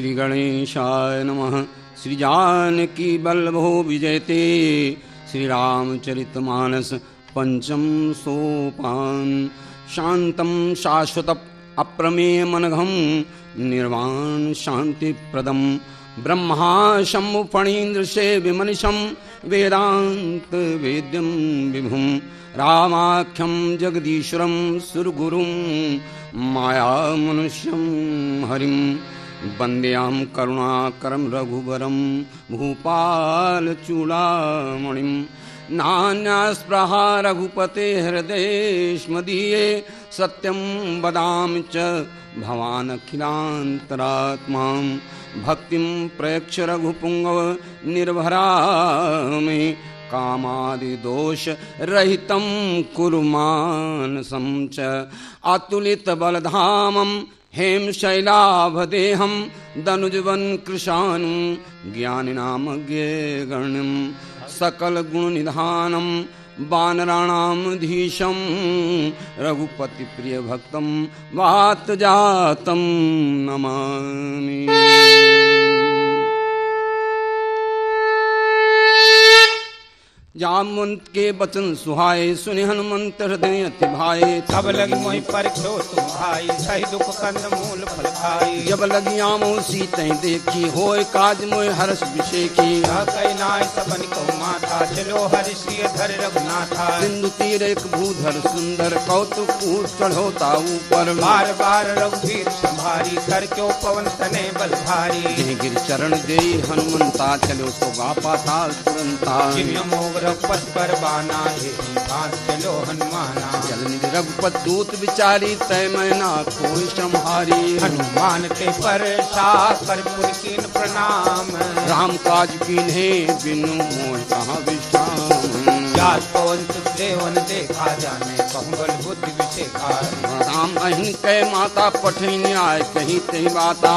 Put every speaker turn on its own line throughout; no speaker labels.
श्री गणेशाय नमः। श्री जानकी वल्लभो विजयते। श्री रामचरितमानस पंचम सोपान। शांतं शाश्वत अप्रमेय मनघम निर्वाण शांति प्रदम। ब्रह्मा शंभु फणीन्द्र सेव्य मनिषं वेदांत वेद्यं विभुं। रामाख्यं जगदीश्वरं सुरगुरुं माया मनुष्यं हरिं। वन्देऽहं करुणाकरं रघुवरं भूपाल चूडामणिं। नान्यास्पृहा रघुपते हृदयेष्मदीये। सत्यं वदामि च भवान् अखिलान्तरात्मा। भक्तिं प्रयक्ष रघुपुंगव निर्भरामि। कामादिदोष रहितं कुरु मानसं च। अतुलितबलधामं हेमशैलाभदेहं। दनुजवन कृशानं ज्ञानिनामज्ञगण्यं। सकलगुणनिधानं वानराणामधीशं। रघुपतिप्रियभक्तं वातजातं नमामि। जामुंत के बचन सुहाए सुने हनुमंत हृदय अति भाए।
तब लगी मोहि परीक्षो तुम भाई सही दुख कंद मूल फल खाई।
जब लगी आमो सीतैं देखी होय काज मोय हर्ष विषेखी।
कई नाय सबन को माथा चलो हरि सिय धर रघुनाथा।
सिंधु तीर एक भूधर सुंदर कौतुक ऊट चढ़ोता ऊपर।
बार बार रघुवीर संभारी कर क्यों पवन तने बल भारी।
जय गिर चरण दे हनुमंता चलो सो गा पाताल तुरंता।
रघुपत पर बाना हे भाग चलो हनुमाना।
जल निधि रघुपत दूत विचारी तय मैना कोई संहारी।
हनुमान के पर शाकर पुर कीन प्रणाम।
राम काज कीन्हे बिनु मोह कहाँ विश्राम।
जात पवन देवन देखा जाने कहूँ बल बुद्धि विषेखा।
राम अहिन कै माता पठन आय कहीं तही बाता।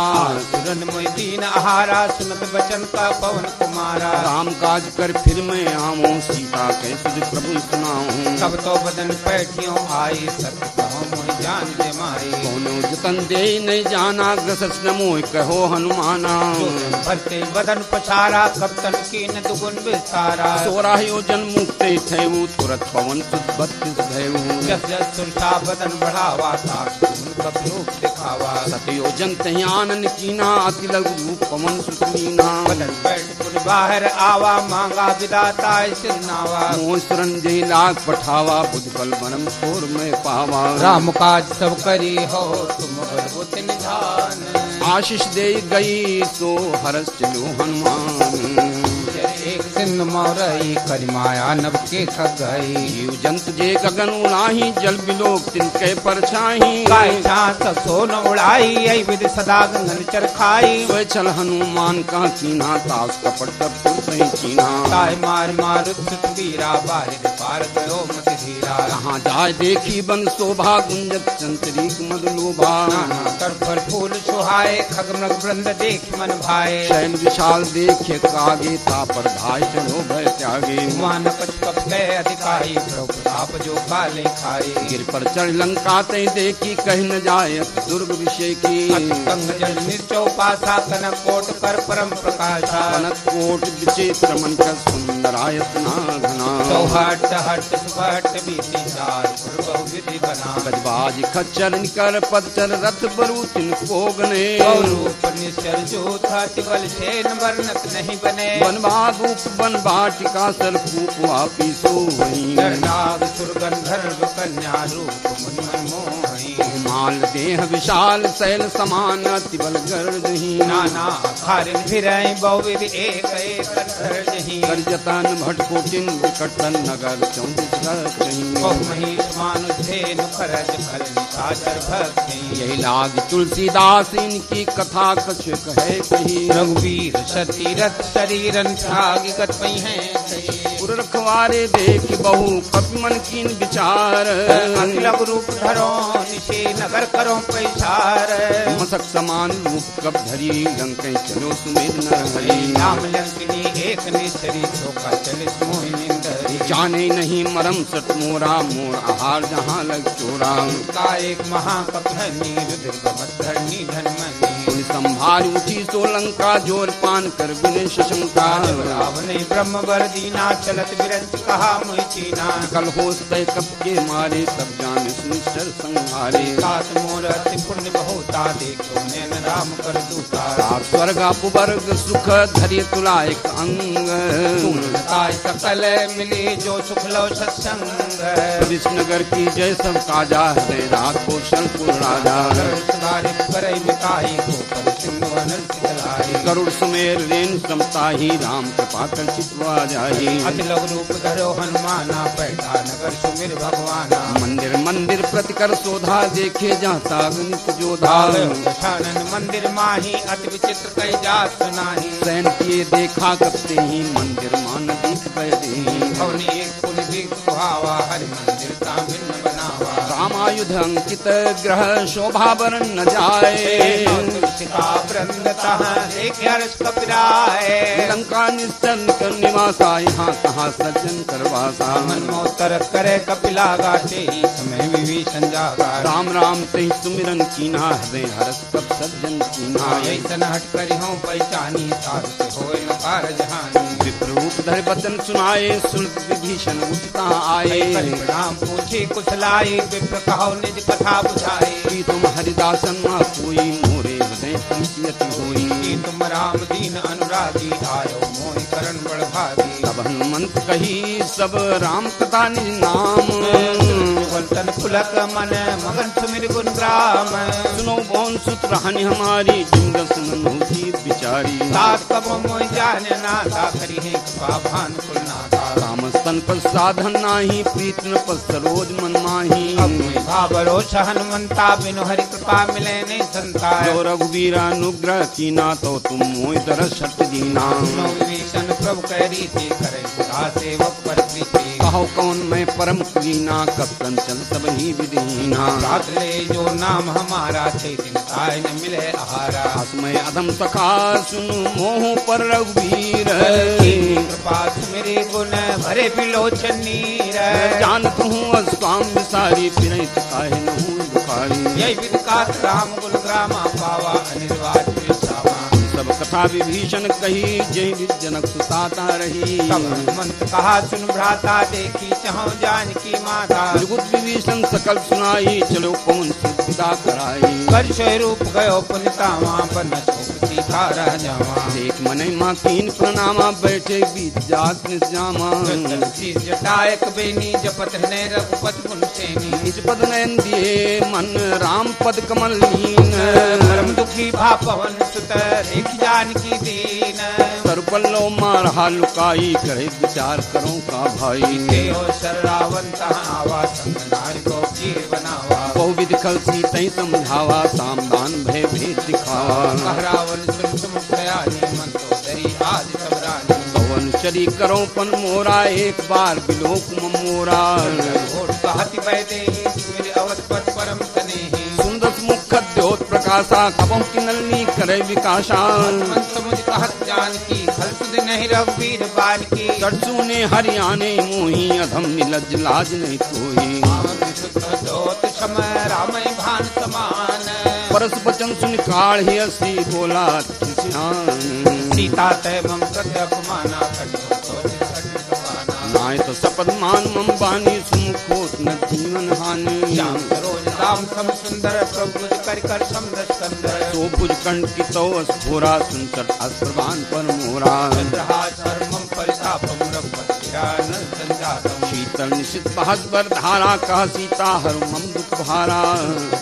तुरंत मोहि दीन आहारा सुनत बचन का पवन कुमारा।
राम काज कर फिर मैं आमो सीता कै तुझ प्रभु सुनाऊं।
तब तो बदन पैठियों आई सत्य कहो मोहि जान दे माई।
कौनो जतन दे नहीं जाना ग्रसस न मोह कहो हनुमाना।
भरते बदन पछारा कब तन कीन दुगुन विस्तारा।
16 योजन मुक्ते थेऊ तुरत पवन सुत 32 भयऊ।
जस जस सुरता बदन बढ़ावा था उनका रूप दिखावा।
7 योजन तही आनन कीना अति लघु रूप पवन सुत मीना।
बदन बैठ पुर बाहर आवा मांगा विदाता सिरनावा।
मोह सुरन जय लाग पठावा बुध बल बनम छोर में पावा।
राम काज सब करी हो तुम बलबुत निधान।
आशीष दे गई सो हरस चलो हनुमान।
एक सिंह मोरई करी माया नभ के खग गई।
जीव जंत जे गगन उड़ाही जल बिलोक तिनके परछाही।
गाय छांस सोन उड़ाई आई विधि सदा गंगन चरखाई।
सोए चल हनुमान का कीना तास कपट तब सही चीना।
ताय मार मार उद्धत वीरा बारिद पार गयो मत धीरा।
कहाँ जाय देखी बन शोभा गुंजत चंचरीक मद लोभा।
कर फल फूल सुहाए खग मृग वृंद देख मन भाए।
शैल विशाल देखे कागे ता पर धाय चलो भय त्यागे।
मान पच कप गए अधिकारी प्रताप जो काले खाए।
गिर पर चढ़ लंका तय देखी कह न जाय दुर्ग विषय की।
कंग जल निर्चौ पासा कनक कोट कर परम प्रकाशा।
कनक कोट विचित्र मन कर सुंदरायत नाघना।
चौहट हट सुहट बीती चार बहु विधि बना।
गजबाज खच्चर निकर पदचर रथ बरु तिनको गने।
रूप निश्चर जो था तिबल छेन वर्णत नहीं बने।
बनबाबूप बन बाटिका सर कूप वापी सोई।
नाग सुरगंधर्व कन्या रूप मन मन मोही।
माल देह विशाल शैल समान तिबल गर्दही।
नाना खारिन फिरई बहुविधि एक एक करजही।
करजतन भटकोटिन विकटन नगर 34 कहीं।
बहु महिष मानुष धेनु खरज खल निशाचर भक्ति।
यही लाग तुलसीदास इनकी कथा कछ कहे कही।
रघुवीर सती रथ शरीरन त्याग गत पई हैं।
पुर रखवारे देख बहु कपि मन कीन विचार।
अखिलग रूप धरो निशे नगर करो पैसार।
मसक समान रूप कब धरी लंकै चलो सुमेध नर हरि।
नाम लंकिनी एक निश्चरी धोखा चले मोहि निंदरी।
जाने नहीं मरम सट मोरा मोर आहार जहाँ लग चोरा।
का एक महाकपि रुद्र धरनी धनमनी।
संभाल हार उठी सो लंका जोर पान कर विनय शशंका
रावण ब्रह्म वर दीना चलत बिरंच कहा मुहि चीना
कल हो सतह कप के मारे तब जान सुनिश्चर संहारे
सात मोर अति पुण्य बहुता देखो नैन राम कर दूता
आप स्वर्ग अपवर्ग सुख धरिय तुला एक अंग
पूर्णताय सकल मिली जो सुख लो सत्संग
विष्णुनगर की जय सब काजा हृदय राग कौशलपुर राजा
करे मिताई को पर सिंधु अनंत चलाई
गरुड़ सुमेर रेन समताही राम कृपा कर चितवा जाही
अति लघु रूप धरो हनुमाना बैठा नगर सुमिर भगवाना
मंदिर मंदिर प्रतिकर शोधा देखे जाता गणित जोधा
दशानन मंदिर माही अति विचित्र कई जात सुनाही
सैन किए देखा करते ही मंदिर मान दीप बैठे
भवनी एक पुनि दीप सुहावा हरि मंदिर ता भिन्न बनावा
रामायुध अंकित ग्रह शोभा वरण न जाए
तुलसिका वृंदता एक हर्ष कपिराए
लंका निश्चल कर निवासा यहाँ कहाँ सज्जन करवासा
मनमोत्तर करे कपिला गाते समय विभीषण जागा
राम राम ते सुमिरन कीना हृदय हरस कब सज्जन कीना
ऐसन हट करी हूँ पहचानी साध से होए न कारज हानि
विप्ररूप धर बचन सुनाए सुन विभीषण उठता आए
राम पूछे कुशलाई विप्र कहो निज कथा बुझाए
कि तुम हरिदासन मा कोई मोरे हृदय प्रीति होई
कि तुम राम दीन अनुरागी आयो मोहि करण बड़ भागी
तब हनुमंत कही सब राम कथा निज नाम
वल्तन पुलक मन मगन सुमिर गुण ग्राम
सुनो बौन सुत रहनी हमारी जिंदस ननहुती बिचारी
सात कब मोहि जाने ना ता करी है कृपा भान कुलनाथा
राम स्तन पर साधन नाही प्रीत न पर सरोज मन माही
भावरो हनुमंता बिनु हरि कृपा मिले नहीं संता
जो रघुवीरा अनुग्रह कीना तो तुम मोहि दरस सत्य दीना
विभीषण प्रभु कह रीति करे बुरा सेवक पर प्रीति
कहो कौन मैं परम कुलीना कब कंचन सब ही विदीना
साथ ले जो नाम हमारा छे दिन ताय न मिले आहारा
मैं अधम सखा सुनु मोह पर रघुवीर
कृपा मेरे गुण भरे बिलोचन नीर
जानत हूँ अस्वाम विसारी फिर काहे न हूँ बुखारी
यही विद का राम गुण ग्रामा पावा अनिर्वाच सावा
सब कथा विभीषण कही जय विद जनक सुताता रही
मंत कहा सुन भ्राता देखी चाहो जान की माता
जुगुत विभीषण सकल सुनाई चलो कौन से विदा कराई
कर स्वरूप गयो पुनितावा बन चौकसी था रह जावा
देख मने माँ कीन प्रणामा बैठे बीत जात निजामा
जटायक बेनी जपत ने रघुपति पुन सेनी
निज पद नयन दिए मन राम पद कमल लीन
परम दुखी भा पवन सुत देख जान की दीन
सरपल्लो मारहा लुकाई करे विचार करो का भाई
देहो शरावन तहाँ आवा संग नारी को वीर बनावा
बहु विधि खल सीतई समझावा सामदान भय भेद दिखावा
कहरावन सुन सुन दयानी मन तो दरी आदि सबरानी
पवन चरी करो पन मोरा एक बार बिलोक मोरा
घोट कहति बैदे मेरे अवधपत परम स्नेही
सुंदर मुख द्योत प्रकाशा कबों की नलनी करे विकासा
मुझ कहत जान की खल सुध नहीं रघुवीर बान की
सरसू ने हरियाणे मोही अधम निलज लाज नहीं कोई
दोत सम रामय भान समान
परस बचन सुन काढ़ ही असी बोला किसान
सीता तय मम प्रति अपमाना
नाय तो सपद मान मम बानी सुमुखोत न जीवन हानि
श्याम सरोज राम सम सुंदर प्रभु कर कर समरस कंदर
तो भुज कंठ की तो अस्फोरा सुनकर अस्त्रबान पर मोरा
चंद्रहास हरमम परितापम रघुपति न संजातम
शीतल निशित बहस बर धारा कह सीता हर मम दुख भारा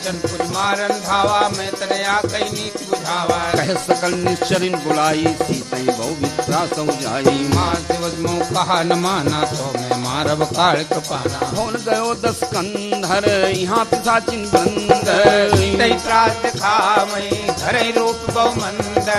जनपुर मारन धावा मैं तनया कई नीति बुझावा
कह सकल निश्चरिन बुलाई सीतई बहु वित्रा सौ जाई
माँ दिवस मोह कहा न माना तो मैं मारब काल कृपाना
होन गयो 10 कंधर यहाँ पिशाचिन बंद
तई त्रास खामई धरे रूप बहु मंद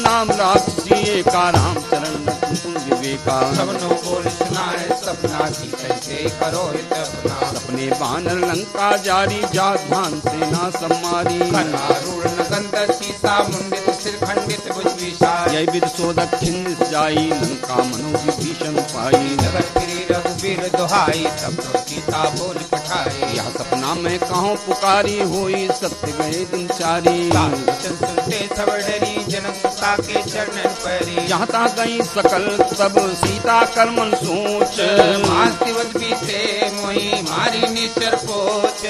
नाम राक्षसी का राम चरण कुंज विवेक देखा।
सबनो बोल सुनाए सपना की कैसे करो हित अपना।
सपने बानर लंका जारी जा ध्यान से ना सम्मारी।
कनारूढ़ नगंध सीसा मुंडित सिर खंडित भुज विशाल।
यह विद सो दक्षिण जाई लंका मनो विभीषण पाई।
नगर फिरी रघुबीर दुहाई तब तो सीता बोल पठाई।
यह सपना में कहो पुकारी होई सत्य गए दिन चारी।
वचन सुनते सब डरी जनक सुता के चरणन पैरी।
जहाँ तहाँ गई सकल तब सीता कर मन सोच।
मास दिवस बीते मोही मारी निश्चर पोच।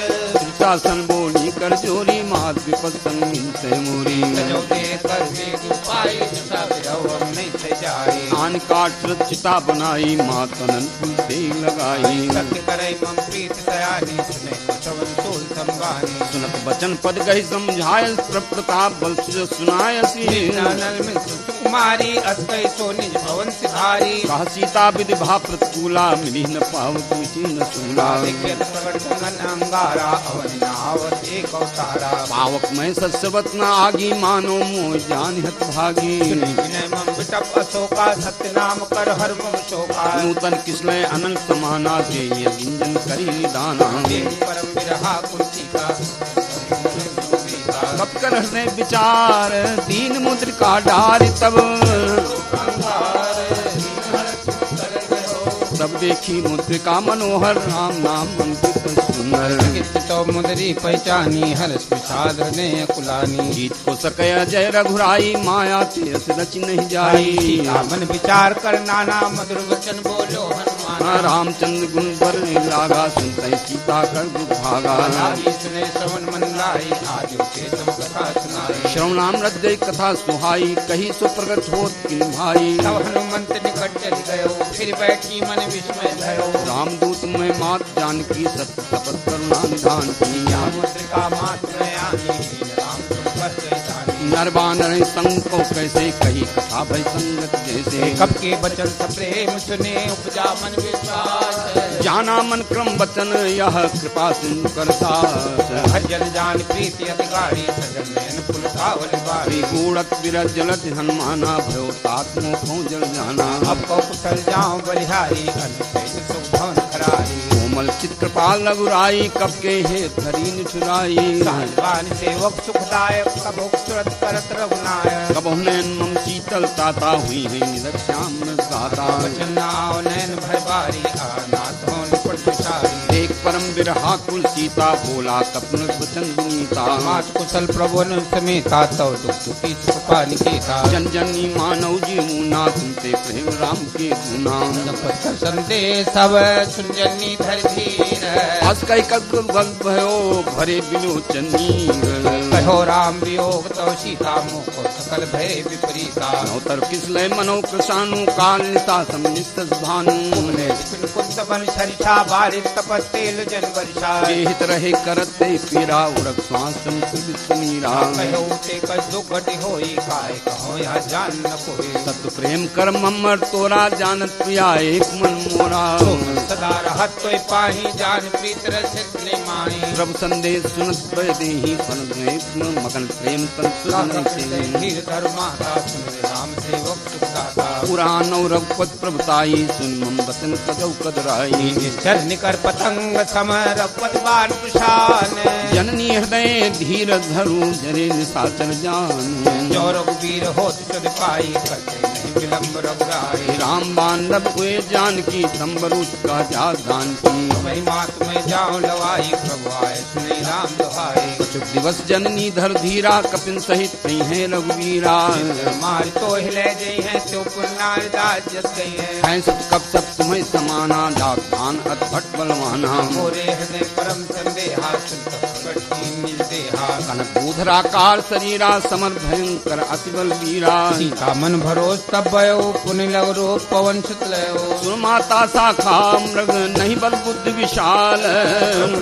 शासन बोली कर जोरी मात विपद संगीन से मोरी।
सजो दे कर वेग उपाय जसा बिरहो हम नहीं थे जाए।
आन काट चिता बनाई मात अनंत दे लगाई।
सत्य करे मम प्रीत दयानी सुने सवन सोल संगानी।
सुनत बचन पद गई समझाय प्रताप बल सुनायसी।
नल में सुकुमारी अस्कई सो निज भवन सिधारी।
कहा सीता विधि भा प्रतिकूला मिली न पावत मिटी न सूला।
देखियत प्रगट गगन अंगारा अवन नावत एक अवतारा।
पावक में सस्यवत न आगी मानो मोह जान हत भागी।
विनय मम बिटप अशोका सत्य नाम कर हर मम शोका।
नूतन किसलय अनंत समाना दे ये विंजन करी दाना।
देव परम विरहा कुंती का
कब कर हृदय विचार दीन मुद्रिका डार तब। तब देखी मुद्रिका मनोहर राम नाम अंकित सुंदर।
तो मुदरी पहचानी हर्ष विषाद हृदय कुलानी।
जीत को सकया जय रघुराई माया तेरस रच नहीं जाई।
मन विचार कर नाना मधुर वचन बोलो हनुमान।
रामचंद्र गुण बर लागा सुनते सीता कर दुख भागा।
सुने श्रवण मन लाई आज के सब कथा सुनाई।
श्रवणाम हृदय कथा सुहाई कही सो प्रगट होत किन भाई।
तब हनुमंत निकट चल गयो फिर बैठी मन विस्मय भयो।
रामदूत में मात जानकी सत्य शपथ करुणा निधान की।
मुद्रिका मात में आनी राम तुम पर जानी।
नर बानर संग को कैसे कही कथा भय संगत जैसे।
कब के बचन प्रेम सुने उपजा मन विश्वास।
जाना मन क्रम वचन यह कृपा सिंधु कर दास।
भजन जान प्रीति अति गाढ़ी सजन नयन फुल कावल बारी।
गूढ़त विरज जलत हनुमाना भयो तात्मो जल जाना।
अब को कुशल जाऊं बलिहारी अनुपेत सुख भवन करारी।
कोमल चित्रपाल रघुराई कब के हे धरी निठुराई।
साहिबान सेवक सुखदायक कबो तुरंत करत रघुनायक।
कब नैन मम शीतल ताता हुई है निरख श्याम दाता।
वचन आओ नैन भर बारी अनाथ हो निपट विचारी।
एक परम विरहा कुल सीता बोला कपन वचन गुनीता।
मात कुशल प्रभुन समेता तव दुख दुखी सुखपा निकेता।
जन जननी मानव जी मुना सुनते प्रेम राम के गुना।
पत्थर संदेश सब सुनजनी धर धीर।
अस कई कग भयो भरे बिलोचनी।
कहो राम वियोग तो सीता मुख सकल भय विपरीता।
नौतर किसलय मनो कृषानु काल निशा समित भानु।
कुंत बन छरिछा बारिश तपस तेल जन वर्षा।
हित रहे करत ते पीरा उड़क श्वास समीरा।
कहो ते कस दुख घटी होई काय कहो या जान न कोई।
सत प्रेम कर ममर तोरा जानत प्रिया एक मन मोरा।
सदा रहत तोय पाही जान प्रीत रसित ने माही।
प्रभु संदेश सुनत भय देहि फल मगन प्रेम
धीर धर्माता सुन राम सेवक सुखदाता।
पुराण और रघुपत प्रभुताई सुन मम बचन कदौ कदराई।
चर निकर पतंग सम रघुपत बाण कुशान।
जननी हृदय धीर धरु जरे निशाचर जान।
जो रघुवीर होत सुध पाई करते नहीं विलंब रघुराई।
राम बांधव हुए जानकी संबरूत का जा दान की।
वही मात में जाऊं लवाई प्रभु आए सुने राम दुहाई।
चुप दिवस जननी धर धीरा कपिन सहित कहीं है रघुवीरा।
मार तो हिले गई है तो पुनार दास जस गई है।
सब कब सब तुम्हें समाना डाक धान अद्भुत बलवाना।
मोरे हृदय परम संदेहा सुन प्रकट की निज देहा।
कनक बूधराकार शरीरा समर भयंकर अतिबल वीरा।
सीता मन भरोस तब भयो पुण्य लग रूप पवन सुतलयो।
सुन माता शाखा मृग नहीं बल बुद्धि विशाल।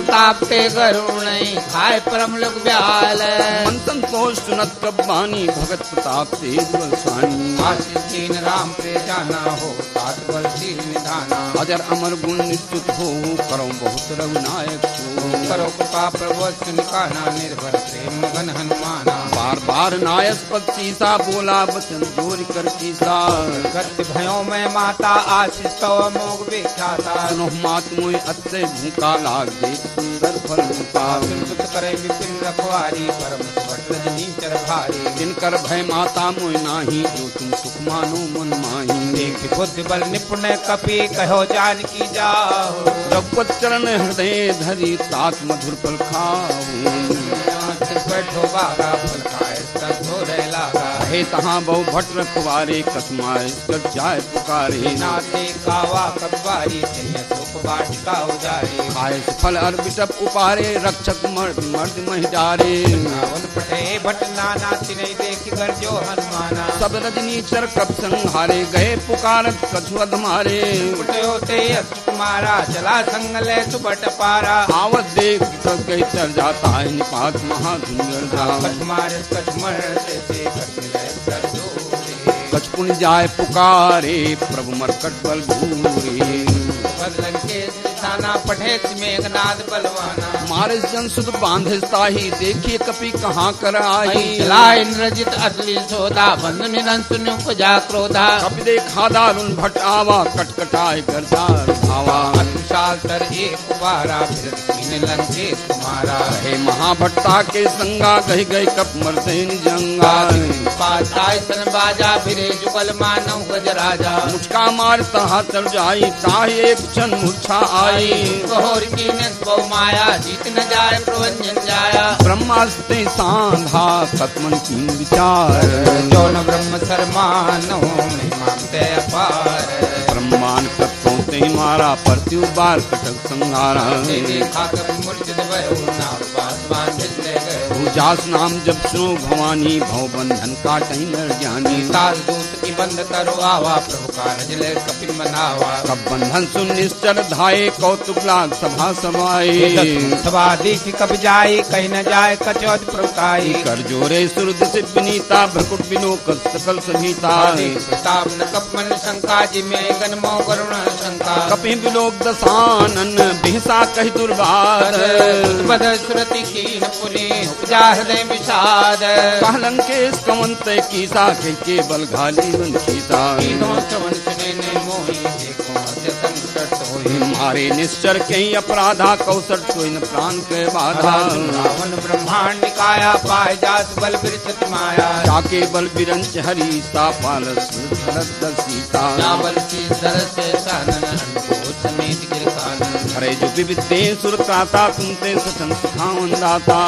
ताप ते गरुड़ नहीं खाए परम लोग ब्याल।
मन संतोष सुनत कब बानी भगत प्रताप तेज बलसानी।
आशीष दीन राम पे जाना हो तात बल शील निधाना।
अजर अमर गुण निश्चित हो करो बहुत रघुनायक सो।
करो कृपा प्रभु सुनिकाना निर्भर प्रेम मगन हनुमाना।
बार बार नायस पद सीसा बोला वचन जोर कर कीसा
गत भयो में माता आशीष तो मोग विख्याता
सुनो मात मोय अत्ते भूखा लाग दे सुंदर फल रूपा
सुत करे विपिन रखवारी परम सुभट रजनी चर भारी
जिनकर भय माता मोय नाही जो तुम सुख मानो मन माही
देख बुद्धि बल निपुण कपि कहो जान की जाओ
रघुपत चरण हृदय धरी तात मधुर फल खाऊं
बैठो बागा फल खाए सब धोरे लागा
हे तहाँ बहु भट रखवारे कसमाए कर जाय पुकारे
नाते कावा कबारी तेने सुख बाटिका उजारी
खाए फल अर्बिटप उपारे रक्षक मर्द मर्द महिडारे
रावण पटे भट नाना तिने देख कर जो हनुमाना
सब रजनी चर कप संहारे गए पुकारत कछु अधमारे
उठयो ते कुमारा चला संग ले सुबट पारा
आवत देख सब कही चर जाता है निपात महाधुंगर धाम
कछमार कछमर से कर
कछ पुण्य जाय पुकारे प्रभु मरकट बल भूरे
बदलन के थाना पठे मेघनाद बलवाना
मारे जन सुध बांधे ताही देखिए कपि कहाँ कर आई
चला इंद्रजित असली सोदा बंद निरंतर उपजा क्रोधा
कपि देखा दारुण भट आवा कटकटाए करतार भावा
अनुशाल तर एक बारा फिर कीन लंके तुम्हारा
हे महाभट्टा के संगा गही गई कप मरते जंगा
पाताय सन बाजा फिरे जुगल मानव गजराजा
मुझका मार तहा चल जाई ताही एक क्षण मूर्छा आई
कहोर की बहु माया जीत न जाए प्रवंजन जाया
ब्रह्मास्ते सांधा कत्मन की विचार
जौन ब्रह्म सरमानो मानते अपार
ब्रह्मांड तत्वों ते मारा प्रत्यु बार कटक संहारा
देखा कभी मूर्छित भयो नाव पासवान जितने गए
भूजास नाम जब सुनो भवानी भव बंधन काटहि नर ज्ञानी
ताल दूत की बंद करो आवा प्रभु का रजले कपिल मनावा
कब बंधन सुन निश्चर धाये कौतुक लाग सभा समाये
सभा देख कब जाए कहीं न जाए कचौद प्रभुताई
कर जोरे सुरद से विनीता भ्रकुट बिनोक सकल सभीता
प्रताप न कप मन शंका जी में गन मो करुण शंका
कपि बिलोक दसानन बिहसा कहि दुर्बार
बद सुरति की पुनि उपजा हृदय विषाद
कहलंकेश कंवंत कीसा के बल घाली वन खीसा
श्रवण सुने ने मोहि देखो अत्य संकट होई
मारे निश्चर के अपराधा कौशल सोइन प्राण के बाधा
रावण ब्रह्मांड काया पाए जात बल बिरचत माया
जाके बल बिरंच हरि सा पालस भरत सीता
बल की दर से सानन अनुभव समेत गिर कानन
अरे जो विविधे सुर त्राता तुमते सचन सुखावन दाता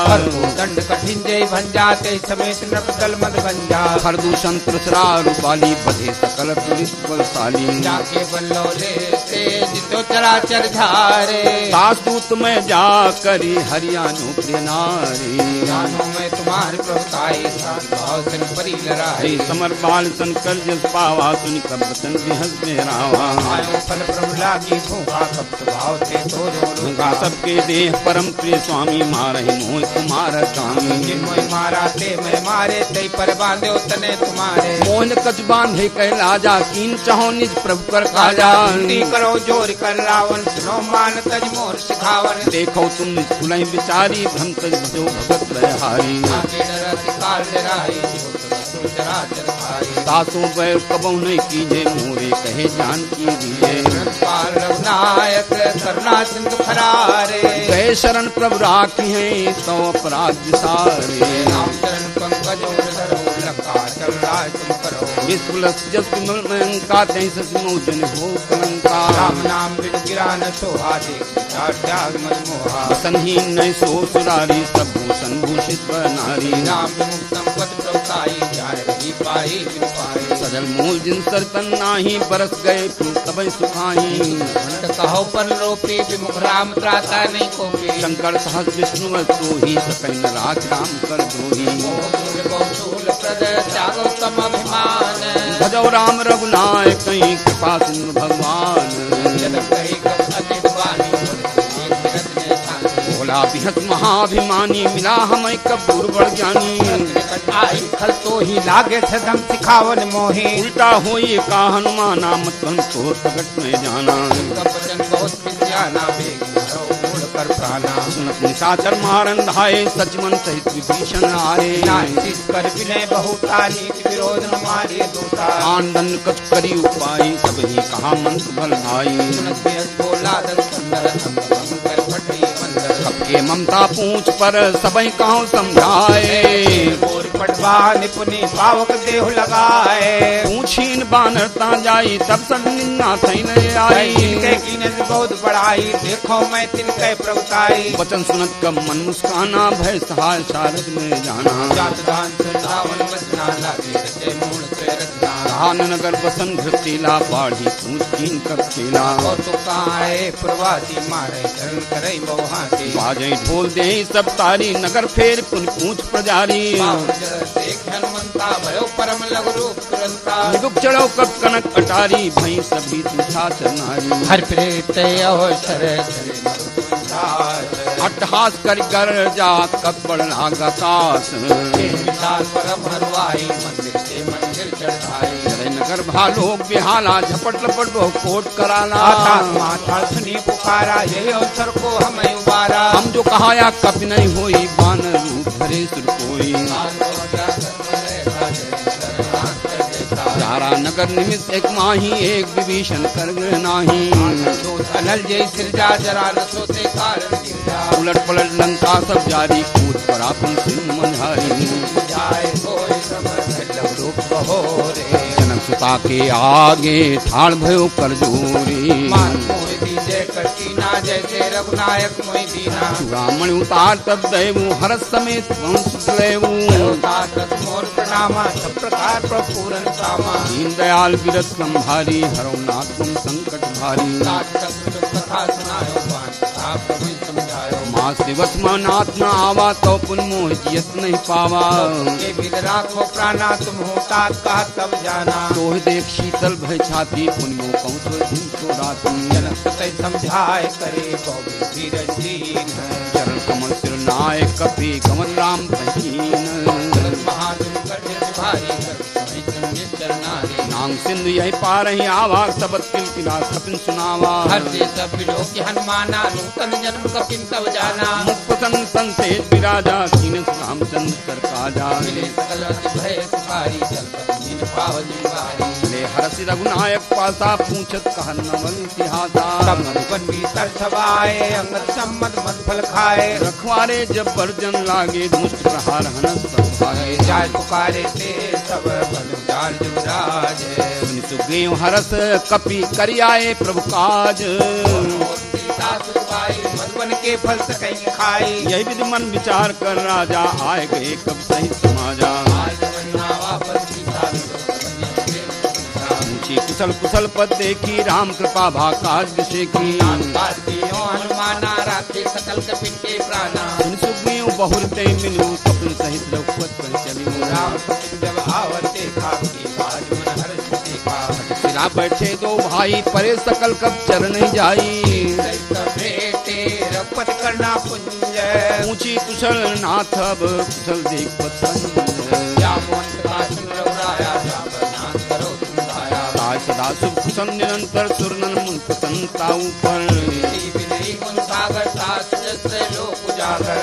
दंड कठिन जय भंजाते समेत नृप दल मद गंजा
खरदूषण त्रिसरा रूपाली बधे सकल पुलिस बलशाली
जाके बल्लोले से जितो चराचर झारे
दास दूत में जा करी हरियाणु प्रिय नारी
जानो मैं तुम्हारे प्रभुताई भाव सन परी लराई
समर बाल संकर जस पावा सुन कर बचन बिहस बेरावा
आयो फल प्रभु लागी भूखा कब भाव थे तो
उनका सबके देह परम प्रिय स्वामी मारहि मोह कुमार स्वामी
जिन मोह मारा ते मैं मारे ते पर बांधे तने तुम्हारे
मोहन कच बांधे कैलाजा कीन चाहो निज प्रभु कर काजा
करो जोर कर रावण सुनो मान तज मोर सिखावन
देखो तुम निष्ठुलहि विचारी भ्रम तज भजो भगत रहहारी
आगे डरति काल डराई चराचर खाई
तासो बैर कबहु नहीं कीजे मोरे कहे जान की दिए
पाल रघुनायक करुणा सिंधु खरारे
गए शरण प्रभु राखी है तो अपराध विसारे
राम चरण पंकज धरो लंका चल राज तुम करो
विस्फुलस जस का तैसस मोजन हो कलंका
राम नाम बिन गिरा न सोहा देख त्याग मन मोहा
संहीन नहीं सो सुरारी सब भूषण भूषित नारी
राम विमुख संपत प्रभुताई जाय रही पाई बिन पाई
सजल मूल जिन सर तन नाही बरस गए तुम तब सुखाई
कहो पर रोपी विमुख राम त्राता नहीं कोपी
शंकर सहस विष्णु तो ही सकल न राज राम कर द्रोही
प्रद त्यागो तम अभिमान
भजो राम रघुनाय कहीं कृपा सिंधु भगवान भोला बिहत महाभिमानी मिला हमें कबूर बढ़ जानी
आई खल तो ही लागे थे दम सिखावन मोही
उल्टा हो ये का हनुमाना मतलब तो प्रकट में जाना
वचन बहुत विद्याना बेग कर प्राणा
सुन सुनत निशाचर मारन धाये सचमन सहित विभीषण आए
नासिस कर विनय बहुतारी विरोध न मारे दूता
आनंद कछ करी उपाय सब ही कहा मंत्र भल भाई
सुनत बेस बोला दल सुंदर अंग कर फटई मंदर
सबके ममता पूछ पर सबई कहो समझाए
बोर पटवा निपुनी पावक देह लगाए
पूछीन बानरता जाई तब सब निन्ना थई न आई
तिनके कीने से बहुत बड़ाई देखो मैं तिनके प्रभुताई
वचन सुनत कब मन मुस्काना भय सहाय शारद में जाना
जात दान से रावण बचना लागे रचे मूल से रचना
धान नगर बसन घृतीला बाढ़ी पूछ कीन कर खेला
और तो काए प्रवासी मारे चरण करे बहुहाती
बाजई ढोल दे सब तारी नगर फेर पुन पूछ प्रजारी
देख हनुमंता भयो परम लघु रूप तुरंता
निगुप चढ़ो कब कनक अटारी भई सभी तुझा चरनारी
हर प्रेत अवसर
अट्टहास कर जा कब बढ़ लागा कास
विशाल परम हरवाई मंदिर से मंदिर चढ़ाई
जय नगर भालोक बिहाला झपट लपट बहु कोट कराला
माथा सुनी पुकारा यही अवसर को हमें उबारा
हम जो कहाया कभी नहीं होई बान रूप धरे सुर कोई सारा नगर निमित्त एक माही एक विभीषण कर गृह नाही
अनल जय सिरजा जरा न सोते कारण गिरजा
उलट पलट लंका सब जारी कूद पर आपन सिंह मंझारी
जाए कोई समझ रूप बहोरे
जनक सुता के आगे ठाड़ भयो कर जोरी
मान मोहि दीजे कटीना जैसे रघुनायक मोहि दीना
चूड़ामणि उतार तब देवु हरस समेत वंश लेवु
मोर प्रणामा सब प्रकार प्रपूरन सामा
दीन दयाल विरत संभारी हरौ नाथ तुम संकट भारी
कथा सुनायो पान कथा प्रभु समझायो
माँ शिवत नाथ न आवा तो पुन मोह जियत नहीं पावा
ये विद राखो प्राणा तुम हो तात कहा तब जाना
तोह देख शीतल भय छाती पुन मोह कौशल दिन तो राती
जनक तय समझाए करे बहु धीरज दीन
चरण कमल सिर नाय कपि कमल राम बहीन
महाजुन कठिन भारी चरनारी
नांग सिंधु यही पार ही आवा सबत किलकिला कपिन सुनावा
हर से सब लोग हनुमाना नूतन जन्म कपिन तब जाना
मुक्तन संतेज विराजा कीनस रामचंद्र कर काजा
मिले सकल अति भय सुखारी जलपति पावन बारी
ले हरसि रघुनायक पासा पूछत कहन नवल इतिहासा
सब मधुबन भीतर छवाए अंगद सम्मत मत फल खाए
रखवारे जब बर्जन लागे दुष्ट प्रहार हनस सब भागे
जाय पुकारे ते सब बलुजाल जुगराज
सुनि सुग्रीव हरस कपि करियाए प्रभु काज
सीता सुखपाई मधुबन के फल सकई खाई
यही विधि मन विचार कर राजा आए गए कब सही समाजा
वापस सीता
पूछी कुशल कुशल पद देखी राम कृपा भाकाज विषय की
हनुमाना राखे सकल कपिन के प्राणा
सुनि सुग्रीव बहुरते मिलू कपिल सहित रघुपत पर चली
राम कपिन जब आवते खाकी बाज मन हर्ष देखा
सिरा बैठे दो भाई परे सकल कब चरण नहीं जाई
बेटे रघुपत करना पुंज
ऊंची कुशल नाथ अब कुशल देख पतंज सदा शुभ कुशल निरंतर सुरनन मुन प्रसन्नता ऊपर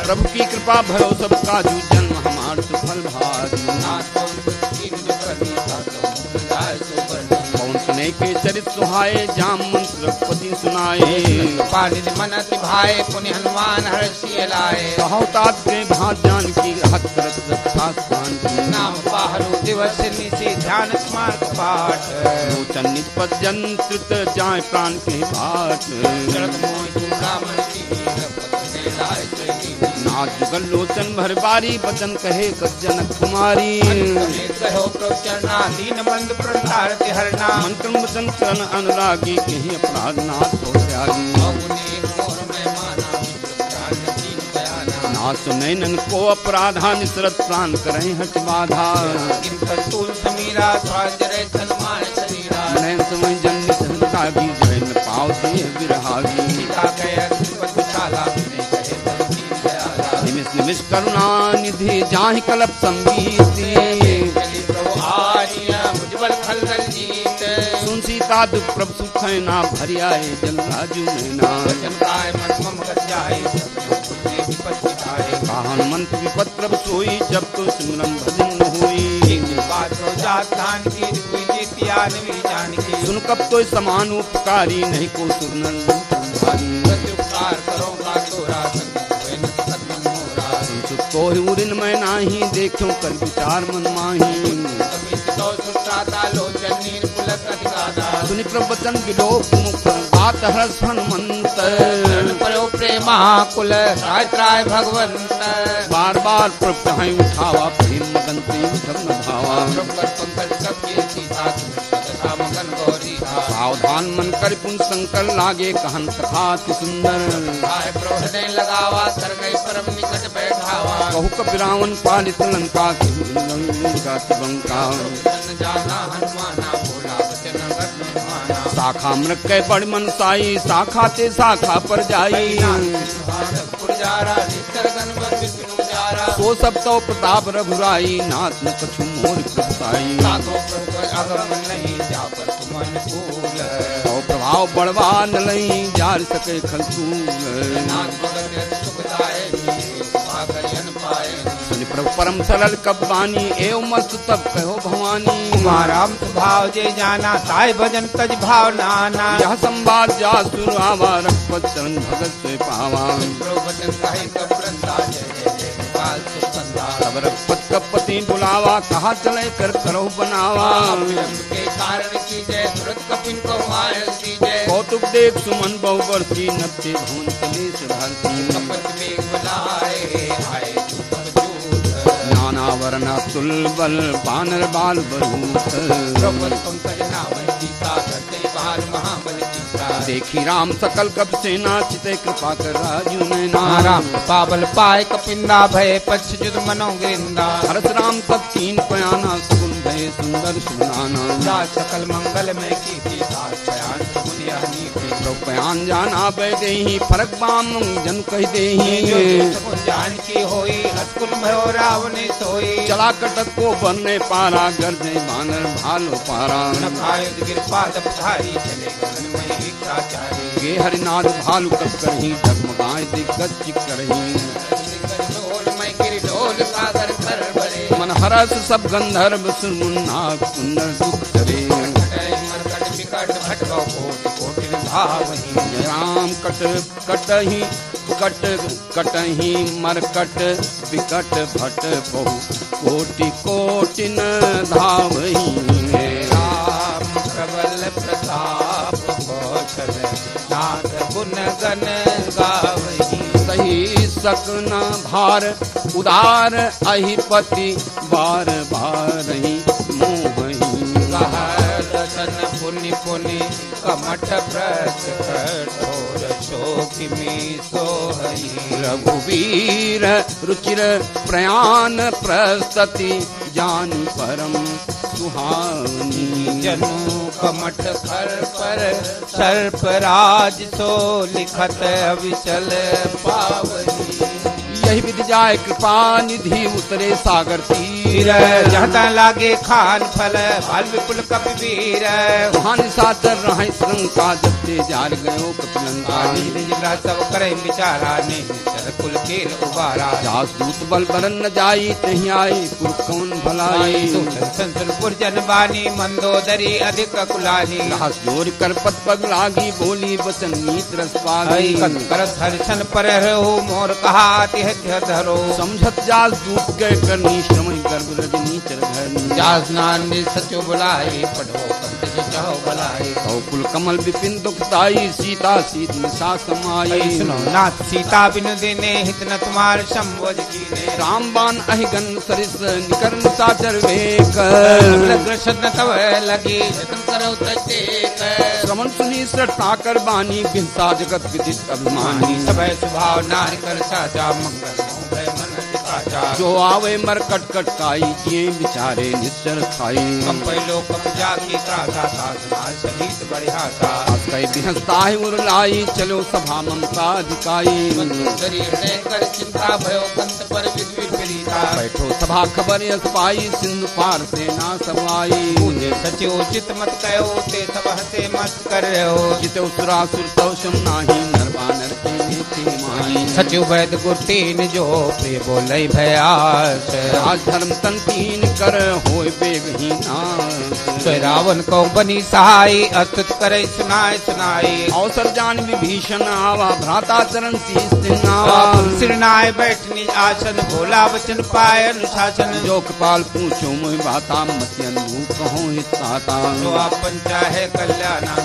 प्रभु की कृपा भरो सब काजू जन्म हमार सुफल भारी कौन सुने के चरित सुहाए जाम मंत्र रघुपति सुनाए
पालित मन भाई पुण्य हनुमान हर्षि लाए
कहो तात के भात जान की हत करत रक्षा स्थान की
नाम बाहरु दिवस निशि ध्यान स्मारक पाठ
लोचन निज पद जंत्रित जाए प्राण के बाट
जड़क मोहि चूड़ामणि की रघुपति लाए श्री
नाथ जुगल लोचन भर बारी बचन कहे कर जनक कुमारी
कहो प्रवचना दीन बंद प्रणतारति हरना
मंत्र वचन करण अनुरागी कहीं अपराध नाथ हो त्यागी नाथ सुने नन को अपराधा निसरत प्राण करें हट बाधा
समीरा स्वाजरे हनुमान शरीरा
नयन समय जन सहनतागी जय न पाव से विरहागी निमिष निमिष करुणा निधि जाहि कलप संबीती सुन सीता दुख प्रभु सुख ना भरियाए जल राजू में ना
जाए।
हनुमंत विपत्र सोई जब तो सिमरन भजन न होई।
बात रो जात धान की हुई जीतिया नवी जान की।
सुन कब तो समान उपकारी नहीं को सुनन भारी।
उपकार करोगा तोरा
तो उरिन में नाही देखो कर विचार मन माही। सुनि प्रवचन विलोक मुख बात हर्ष हनुमंत।
परो प्रेमा कुल राय भगवंत।
बार बार प्रभु उठावा प्रेम मगन प्रेम धर्म भावा। सावधान मन कर पुन शंकर लागे कहन कथा अति सुंदर।
लगावा कर गई परम निकट बैठावा।
कहु कपिरावन पालित लंका की बंका।
जाना हनुमाना बोला वचन माना।
शाखा मृग के बड़ मन साई शाखा ते शाखा पर जाई। सो सब तो प्रताप रघुराई नाथ न कछु मोर प्रभुताई। तो प्रभाव बढ़वा न लई जार सके खलसूल। प्रभु परम सरल कब बानी एवं मस्त तब कहो भवानी।
कुमाराम भाव जे जाना ताय भजन तज भाव नाना।
यह संवाद जा सुनावा रघुपत चरण भगत से पावा। तब रघुपत कपति बुलावा कहा चले कर करो बनावा। कौतुक देख सुमन बहुवर्षी नब्बे भुवन चले नानावरण तुलबल बानर बाल बरूत। देखी राम सकल कप सेना चिते कृपा कर राजू नैना।
राम पावल पाए कपिंदा भय पक्ष जुद मनो गिंदा।
हरस राम सब तीन पयाना सुगुन भय सुंदर सुनाना।
सकल मंगल में की पयान
पयान जाना बे देही फरक बाम जन कह देही।
जान की होई हसकुल भयो रावण सोई।
चला कटक को बनने पारा गर्जे बानर भालो पारा। गे हरिनाथ भालू कब करही डगमगाए दिग्गज करही। मन हरस सब गंधर्व सुमुन्ना कुंदर दुख करे। राम कटही कटही मरकट विकट भट बहु कोटि कोटि न धावही।
राम प्रबल प्रताप कौशल नाथ गुण गण गावही।
सही सकना भार उदार अहिपति बार बार ही मोहही।
पुनि पुनि कमठ प्रत कठोर शोक में सोहई।
रघुवीर रुचिर प्रयाण प्रस्तति जानी परम सुहावनी।
जनु कमठ खर पर सर्पराज सो लिखत अविचल पावनी।
यही विधि जाय कृपा निधि उतरे सागर तीर।
जहता लागे खान फल बाल विपुल कपिवीर।
वहाँ निशाचर रहे श्रंका जब ते जार गयो कपिलंका।
सब करे बिचारा ने कुल खेल उबारा।
जास दूत बल बरन न जाई तहीं आई पुर कौन भलाई।
संसुरपुर जनबानी मंदोदरी अधिक कुलानी।
दास जोर कर पद पग लागी बोली वचन नीत रस पागी।
करस हरिशन पर हो मोर कहा धरो।
समझत जास दूत के करनी समय गर्भ रजनी चरघरनी।
जास नानी सचो बुलाई पढ़ो चाहो बुलाई।
कौ कुल कमल विपिन दुखदाई सीता सीत निशा समाई।
सुनो नाथ सीता बिनु देने हित न तुम्हार संबोध कीने।
राम बाण अहिगन सरिस निकरन साचर वेक।
कृष्ण तव लगी जतन करो तचेक।
श्रवण सुनी श्रद्धा कर बानी बिहसा जगत विदित अभिमानी।
सब स्वभाव नारी कर साजा मंगल
जो आवे मर कट कट काई जिए बिचारे निश्चर खाई।
कम पहलो कब जाकी त्रासा सासनाल सहित बढ़ियासा।
कई बिहसता है उरलाई चलो सभा ममता अधिकाई।
कर चिंता भयो कंत पर विपरीता।
बैठो सभा खबर यस पाई सिंधु पार सेना सब आई।
सचो चित मत कहो ते सब हते मत कर रहो।
जिते उसुरासुर तव शम नाही नर बानर के माई
सचिव वैद गुर तीन जो प्रिय बोले भयास
राज धर्म तन तीन कर होय बेगहीना
सोय रावण को बनी सहाय अस्तुत करे सुनाए सुनाए
अवसर जान विभीषण आवा भ्राता चरण शीस दिनावा
सिरनाए बैठ निज आसन भोला वचन पाए अनुशासन
जो कृपाल पूछो मोहि बाता मति अनूप कहूँ हिताता
जो आपन चाहे कल्याणा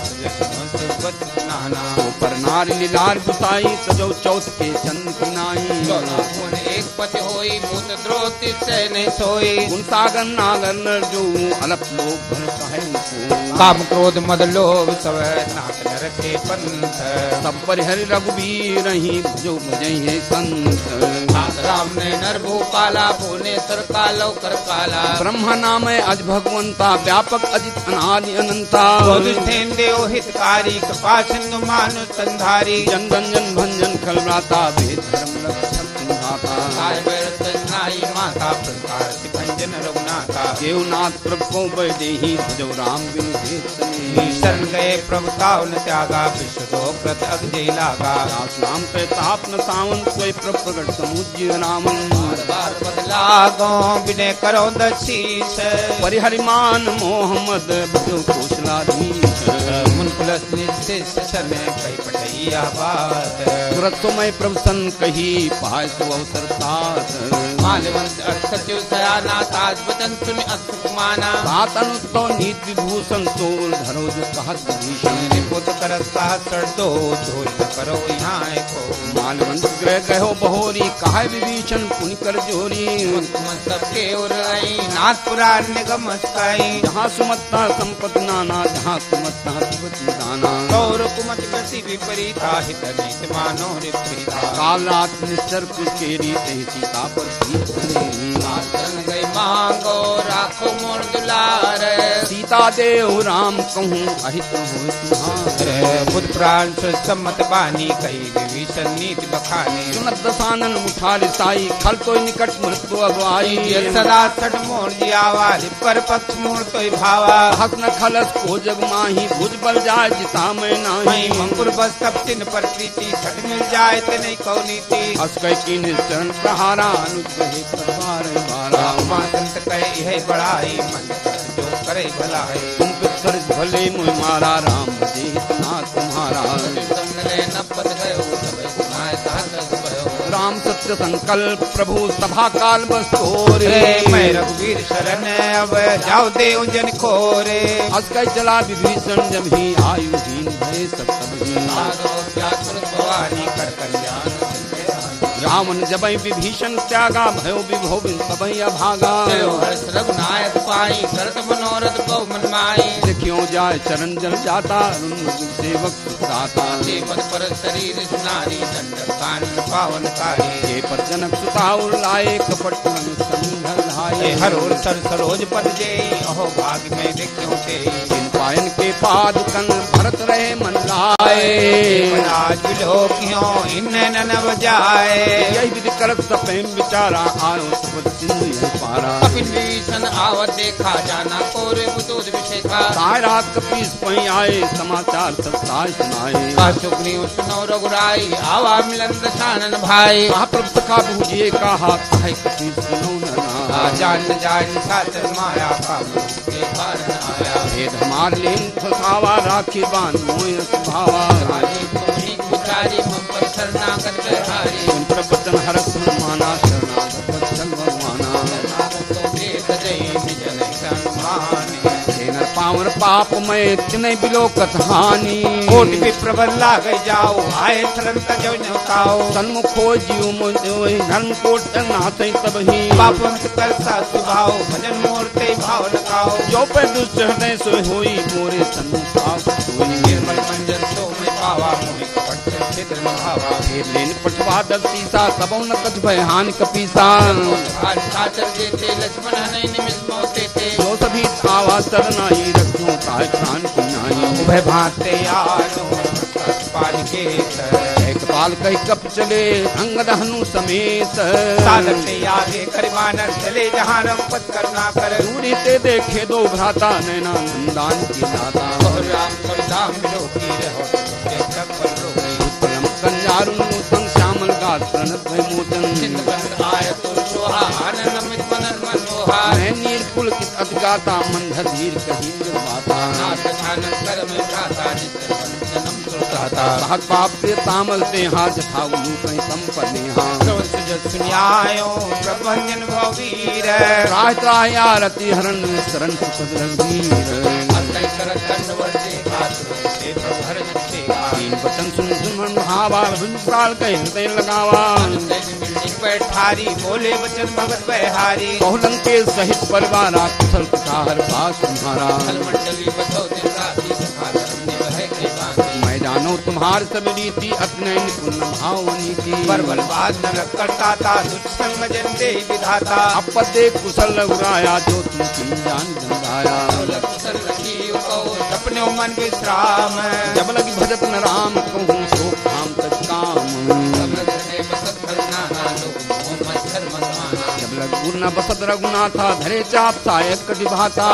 सुगत नाना
तो पर नारी लीलार गुसाई सजो चौथ के चंद की नाई
गुण एक पति होई भूत द्रोह तिसै नहीं सोई
गुण सागर नागर नर जो अलप लोग भर कहे मुको
काम क्रोध मद लोभ सब नाथ नर के पंथ
सब परिहरि रघुबीर ही जो भजई है संत
राम ने नर भूपाला भुवने सर कालो कर काला
ब्रह्मा नाम है अज भगवंता व्यापक अजित अनादि अनंता
बोधिष्ठेन देव हितकारी कृपा सिंधु मानु संधारी
जन रंजन भंजन खलव्राता वेद धर्म रक्षण सिंहाता
काय बैरत नाई माता प्रकार भंजन रघुनाथा
देवनाथ प्रभु को बैदेही भजो राम बिनु भेद
शरण गए प्रभु तावन त्यागा विश्व दो कृत अग्जय लागा
दास नाम पे ताप न सावन कोई प्रभु प्रगट समुज्य नामन
बार बार बदला गो विनय करो दशीष
परिहरिमान मोहम्मद भजो कौशलाधीश
मुन पुलस निर्देश समय कई पटैया बात
तुरत तो मैं प्रभु सन कही पाय सु अवसर तात
मालवंत सचिव सयाना ताज वचन सुन अस्तुक माना
तात अनुतो नीत विभूषण तोल धरो जो कहत भीषण
पुत कर सहस्र दो धोल न करो यहाँ को
मालवंत ग्रह कहो बहोरी कहे विभीषण पुनि कर जोरी
सबके उर नाथ पुराण निगम
जहाँ सुमत्ता संपत नाना जहाँ कुमत्ता तिबती दाना
गौर कुमत गति विपरीता हित नीत मानो रिपरीता
काल रात निश्चर कुचेरी तही सीता पर प्रीत करेरी
गई मांगो राखो मोर दुलार
सीता देव राम कहूँ अहित हो तुम्हार
बुध प्राण सम्मत बानी कई विभीषण नीति बखानी
सुनत दसानन उठार साई खल तो निकट मृत्यु अगवाई
सदा सट मोर जियावा पर पक्ष मोर तो भावा
हक न खलस को जग माही भुज बल जाय जिता मैं नाही
मंकुर बस तब तिन पर प्रीति छठ मिल जाए ते नहीं कौ नीति
हस कह की चरण प्रहारा अनुग्रह प्रभार बारा
मां संत कहे है बड़ाई मन जो करे भलाई
तुम पितर भले मुझ मारा राम बजे इतना तुम्हारा राम सत्य संकल्प प्रभु सभा काल बस तोरे
मैं रघुवीर शरण अब जाओ देव जन खोरे
हस कह चला विभीषण जब ही आयुहीन भय सब
भवानी कर कल्याण
रावण जब विभीषण त्यागा भयो विभो सबई अभागा
रघुनायक पाई करत मनोरथ को मन माई
देखियो जाय चरण जल जाता सेवक सुताता
पद पर शरीर नारी दंड कानन पावन कारी
ये पर जनक सुताउर लाए कपट संधल हाय
हर ओर सर सरोज पद जे अहो भाग में देखियो ते
इन पायन के पाद कन भरत रहे मन लाए
आज लोकियो इन न बजाए
यही विधि करत सपेम विचारा आयो सब सिंधु यह पारा
कपिल विभीषण आवत देखा जाना कोरे बुदूद विषेखा
साय रात कपीस पही आए समाचार सब साय सुनाए
सुग्रीव सुनो रघुराई आवा मिलन दशानन भाई
कहा प्रभु सखा भूजिए कहा कहे कपीस सुनो न
जान जान साचर माया का के कारण आया
भेद हमार लेन फसावा राखी बान मोय सुभावा
रानी तुम्ही पुकारी हम पर शरणागत हारी
उन प्रवचन हरस माना शरणागत वत्सल भगवाना
तो देख जय निज सम्मान
नर पावन पाप में तिनै बिलोकत हानि
कोटि विप्रबल लागे जाओ आए तुरंत जो न्योताओ
सन्मुख हो जीव मोहि धर्म कोट नाथै तबहि
पापंत कर सा स्वभाव भजन मूर्ति भाव लगाओ
जो पे दुष्ट हृदय सोई होई मोरे सन्मुख पाप सोई
निर्मल मंजन सो में पावा मोहि कपट छिद्र न भावा
फिर लेन पटवा दसीसा सबौ न कछ भय हानि कपीसा
आज साचर देते लक्ष्मण नहीं निमिष मोते थे
जो सभी आवा सरनाई रखो ताय प्राण की नाई
उभय भाते आलो पाल के
एक पाल कही कप चले अंगद हनु समेत
साधन से आगे करिमानर चले जहाँ रघुपत करुणा कर
दूरी ते देखे दो भ्राता नैना नंदान की दाता
राम कविता मिलो की रहो
उत्तम कंजारुन संग भय मोचन
सिंध बंद आय तुर सोहा आनंद अमित मनन मनोहा
मैं नीर पुलकित अतिगाता मंधर धीर कही बाता
नाथ छानन कर में भ्राता नित्य जन्म दुर्गाता
सहत पाप से तामल ते हाँ जथा उलू कहीं संपन्ने हाँ
श्रवण सुजत सुनियायो प्रभंजन भवीर
त्राह त्राह आरती हरण शरण सुखद रघुवीर
अतय कर दंडवते आतुर से प्रभु हर जिते
तीन वचन सुन सुन भावा सुन प्राण कहे हृदय लगावा
बैठारी बोले वचन भगत बहारी
बहुलंग के सहित परिवार कुशल कुशाहर पास तुम्हारा
मंडली बतो दिन राति सखाल निभय के बांधी
मैं जानो तुम्हार सब रीति अतनय निपुण भाव नीति
बरबल बाज न करता था दुष्संग जन दे विधाता
अपदे कुशल रघुराया जो तुम की जान जंगाया
कुशल रखी उपो सपने मन विश्राम
जब लगी भजत न राम कहूँ सो काम तक काम
सब लगे बसत करुणा नालो मोहम्मद धर्म मनमाना
जब लग गुरु न बसत रघुनाथा धरे चाप सायक कटि भाता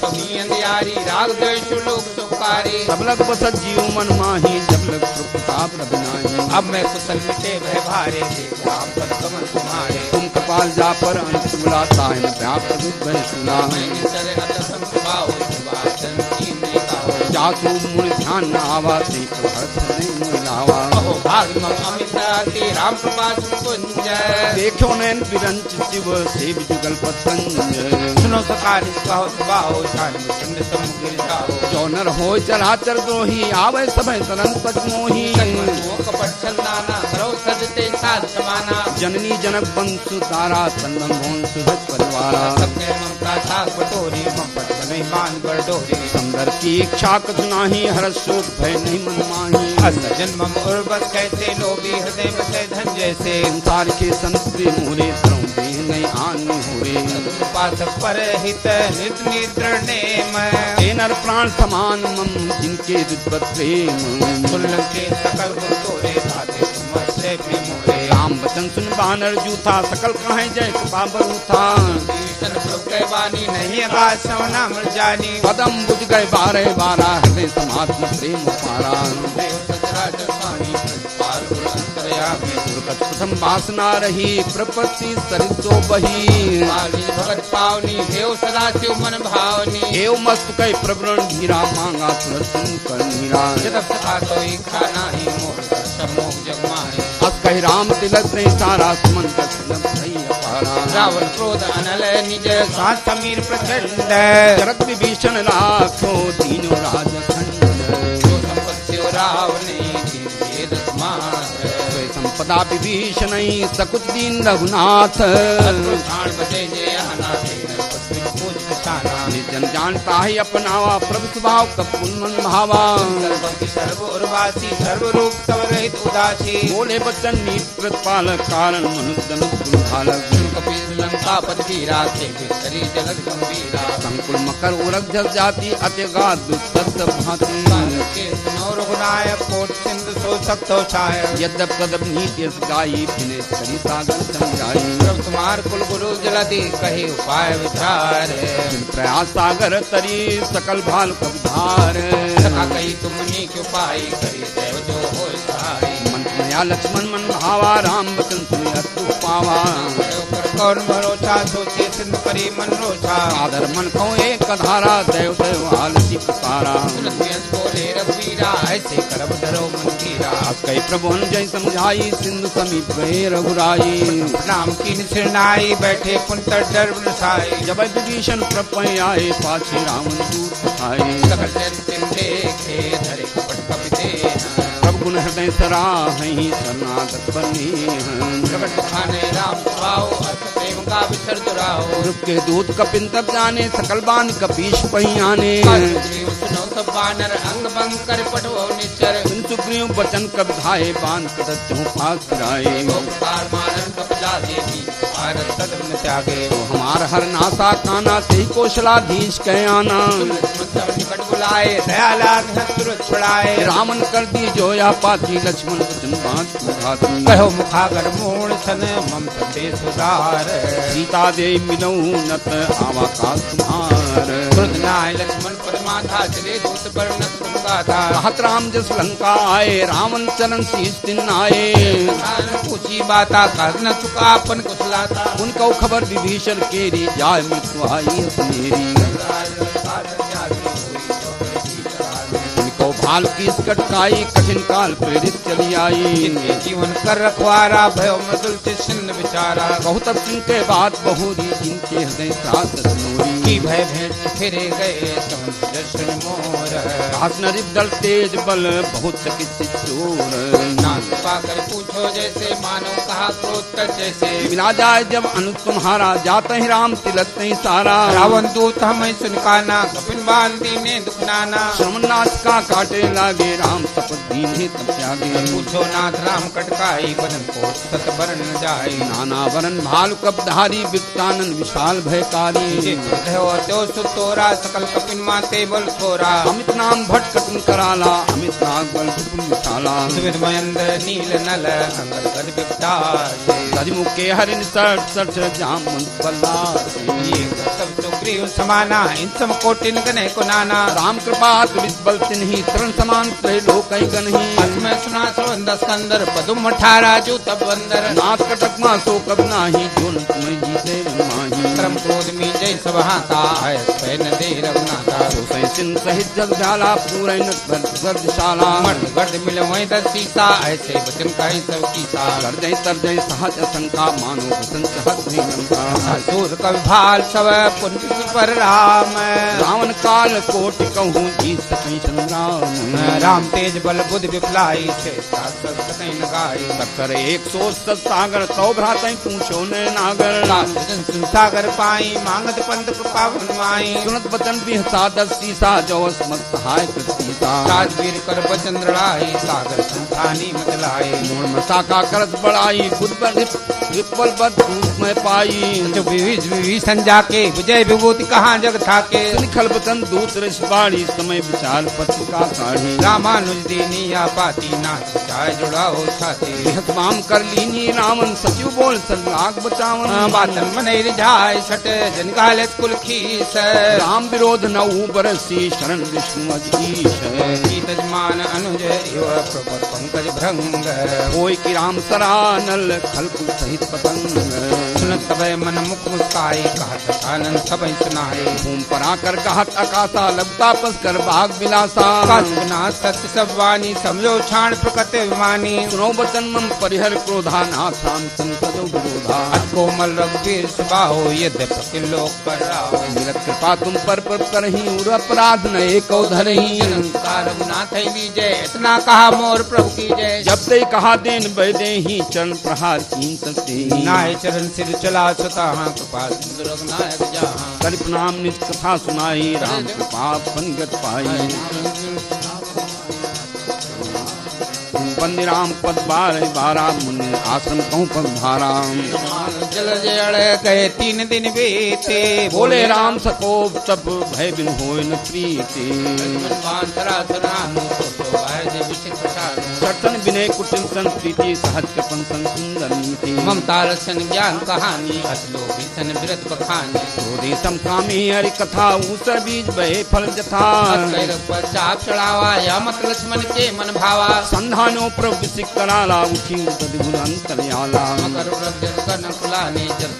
कमी अंधियारी राग द्वेष लोक सुखारी
सब लग बसत जीव मन माही जब लग प्रताप रघुनाही
अब मैं कुशल मिटे भय भारे देख राम पद कमल तुम्हारे
तुम कपाल जा पर अंत बुलाता है न व्याप्त विद्वय सुना
चले अत संभाव सुभाषन की में कहो
जासु मुनि ध्यान न आवा ते हर्ष नहीं मिलावा
अहो भाग मम अमित आती राम कृपा सुकुंज
देखो नैन विरंच शिव सेव जुगल पतंज
सुनो सकार कहो सुबाहो शान चंद सम गिर जाओ
जो नर हो चराचर द्रोही आवे सभय सरन पद मोही
कपट छंदाना करो सजते साध समाना
जननी जनक बंसु तारा चंदन भोन सुभत परिवारा
सबके ममता था बटोरी मपट नहीं मान बरडोरी
सुंदर की इच्छा कछु नाही हर्ष शोक भय नहीं मन माही
अस जन्मम उर्वस कैसे लोभी हृदय में से धन जैसे
संसार के संतरी मोरे तरह दे नहीं आन होरे
उपासक पर हित नित निद्र नेम
हे नर प्राण समान मम जिनके विद्वत प्रेम
कुल्ल के सकल गुण तोरे धाते तुम से भी मोरे
राम वचन सुन बानर जूथा सकल कहे जय कृपा बरूथा
ईशन प्रभु के वाणी नहीं आकाश सवना मर जानी
पदम बुझ गए बारह बारह हृदय समाधि प्रेम पारा
देव सचराचर पानी पार गुण अंतर्यामी
दुर्गत प्रथम वासना रही प्रपत्ति सरितो बही
पाली भगत पावनी देव सदा शिव मन भावनी
एव मस्त कई प्रवरण धीरा मांगा तुरंत कर नीरा
जगत सखा कोई खाना ही मोह समोह जगमाही
अस कही राम तिलक ने सारा सुमन का सुलभ सही अपारा
रावण क्रोध अनल निज सात समीर प्रचंड
जरत विभीषण लाखो तीनों राजखंड
जो संपत्ति रावणी भेद समास
संपदा विभीषण सकुच दीन रघुनाथ
प्राण बचे जे अनाथे पूज निशाना
निर्जन जानता है अपनावा प्रभु स्वभाव कपूल मन भावा
सर्वभक्ति सर्व उर्वासी सर्व रूप सब रहित उदासी
बोले बच्चन नीत प्रतिपालक कारण मनुष्य धनुष भालक
कपीर लंका पति राखे बिस्तरी जलद गंभीरा
संकुल मकर उरग जस जाति अत्यगात दुस्तब्ध भांति
के सुनो रघुनायक कोट सिंधु सो सक्तो छाय
यद्यप तदप नीति गायी फिने करी सागर समझाई
प्रभु तुम्हार कुल गुरु जलदि कहे उपाय विचार
प्रयास सागर तरी सकल भाल कबधार
सखा कही तुमनी के उपाय करी देव जो हो सहाय
मन नया लक्ष्मण मन भावा राम वचन सुनि अतु पावा
कौन भरोसा सोचे सिंध परी मन रोचा
आदर मन को एक धारा देव देव आलसी पारा
बोले रघुवीरा ऐसे करब धरो मन कीरा
कई प्रभु जय समझाई सिंधु समीप गए रघुराई
नाम की सिरनाई बैठे पुन डर नसाई
जब विभीषण प्रपय आए पाछे रावण दूत आए
सकल जन तिन देखे धरे कपट कपिते
प्रभु गुण हृदय सराहि शरणागत बने
प्रकट खाने राम भाव अर्थ प्रेम का विसर दुराहो
रूप के दूत कपिन तब जाने सकल बान कपीश पहियाने
सुनो सब बानर अंग भंग कर पटो निश्चर
सुन सुग्रीव वचन कब धाये बान कदत चहु पास फिराए
कार मारन कपला देवी भारत सदन त्यागे
तो हमार हर नासा काना ते कौशलाधीश कह आना
निकट बुलाए दयालाग तुरंत छुड़ाए
रामन कर दी जोया पाती लक्ष्मण वचन बात
कहो मुखागर मूल सन मम ते सुधार
सीता दे मिलऊ नत आवा का तुम्हार
क्रुद्ध नाय लक्ष्मण पर माथा चले दूत वर्णत तुम गाथा
कहत राम जस लंका आए रावण चरण शीश दिन आए
पूछी बाता कर न चुका अपन कुशलाता
उनको खबर विभीषण केरी जाय मृत्यु आई अपनेरी उनको भाल की कटकाई कठिन काल प्रेरित चली आई
जीवन कर रखवारा भयो मृदुल छिन्न विचारा
बहुत अब के बात बहुरी जिनके हृदय त्रास नूरी
की भय भेंट फिरे गए समझ दर्शन मोर
हाथ नरिप दल तेज बल बहुत चिकित्सित चोर
नाथ पाकर पूछो जैसे मानो कहा क्रोध कर जैसे
मिला जाए जब अनुज तुम्हारा जाते ही राम तिलक नहीं सारा
रावण दूत हमें सुनकाना कपिन बांधी ने दुखनाना
श्रमनाथ का काटे लागे राम शपथ दीने तब त्यागे
पूछो नाथ राम कटकाई बदन को सत बरन जाए
नाना वरन भालु कपधारी विक्तानन विशाल भयकारी
तो सुतोरा सकल कपिन माते बल थोरा
अमित नाम भट्ट कटन कराला अमित नाग बल विपुल विशाला
सुविध मयंद्र नील नल अंगद गद विकटास
हरिमुख के हरिन सठ सठ जाम बल्ला
ये सब सुग्रीव समाना इन सम कोटिन गने को नाना
राम कृपा तुलित बल तिन्ही तरण समान त्रय लोक गणही
मैं सुना सुवंद स्कंदर पदुम 18 जो तब बंदर
नाथ कटक मा सो कब नाही जो न तुम्हें जीते माही
क्रम क्रोध में जय सब हाथा है पैन दे रघुनाथा
सो सैसिन सहित जग झाला पूरे गर्दशाला
मर्द गर्द मिल वहीं दस सीसा ऐसे वचन कही सब कीसा
कर जय तर जय सहज असंका मानो वसन चहत नहीं लंका
सूर कवि भाल सब पुण्य पर राम
रावण काल कोट कहूँ जी सकई संग्राम
राम तेज बल बुद्ध विपलाई से न गाई
सत्तर 100 सागर तो भ्रात पूछो ने नागर
सागर पाई मांगत पंत कृपा बनवाई
सुनत वचन भी सादस सीसा जवस मत सहाय कृतीसा
राजवीर कर बचन लड़ाई सागर संतानी मतलाई
मोड़ मसा का करत बढ़ाई बुद्ध विपल बद रूप में पाई
जो विभीषण जाके विजय विभूति कहाँ जग थाके
निखल वचन दूत बाड़ी समय विचार पत्रिका काढ़ी
रामानुज दीनी या पाती नाथ चाय जुड़ाओ छाती
हतमाम कर लीनी रावण सचिव बोल सलाग बचावन
बातन मने रिझाय सट जनकाले कुल खीस
राम विरोध न बरसी शरण विष्णु अधीश
तजमान अनुज एव प्रभु पंकज भृंग
कोई की राम सरानल खलकु सहित पतंग
सुनत सब मन मुख मुस्काए कहत आनंद सब सुनाए
भूम पर आकर कहत अकासा लगता पस कर बाग विलासा
कासुना सत्य सब वाणी समझो छाण प्रकट विमानी
सुनो बचन मम परिहर क्रोधा नाथ राम संतजो विरोधा
कोमल रघुवीर सुबाहो यद्यपि लोक पर राहो
मिलत कृपा तुम पर करही उर अपराध न एको धरही
रघुनाथ विजय इतना कहा मोर प्रभु की जय
जब ते कहा देन बैदे ही चरण प्रहार कीन सकते
नाय चरण सिर चला सुता कृपा सिंधु रघुनायक जहाँ
कर प्रणाम निज कथा सुनाई राम कृपा पनगत पाई बंदी राम पद बारा मुनि आश्रम कहूँ पधारा
जल जड़ गए 3 दिन बीते
बोले राम सकोप तब भय बिन होय न प्रीति चटन विनय कुटिल सन प्रीति सहज कृपन सन सुंदर नीति
ममता रसन ज्ञान कहानी असलो भीषण विरत बखानी
क्रोधी समकामी हरि कथा ऊसर बीज बहे फल जथा
चाप चढ़ावा या मत लक्ष्मण के मन भावा
संधानो प्रभु सिख कराला उठी उतदिगुल अंतरयाला
मकर कन फुलाने जल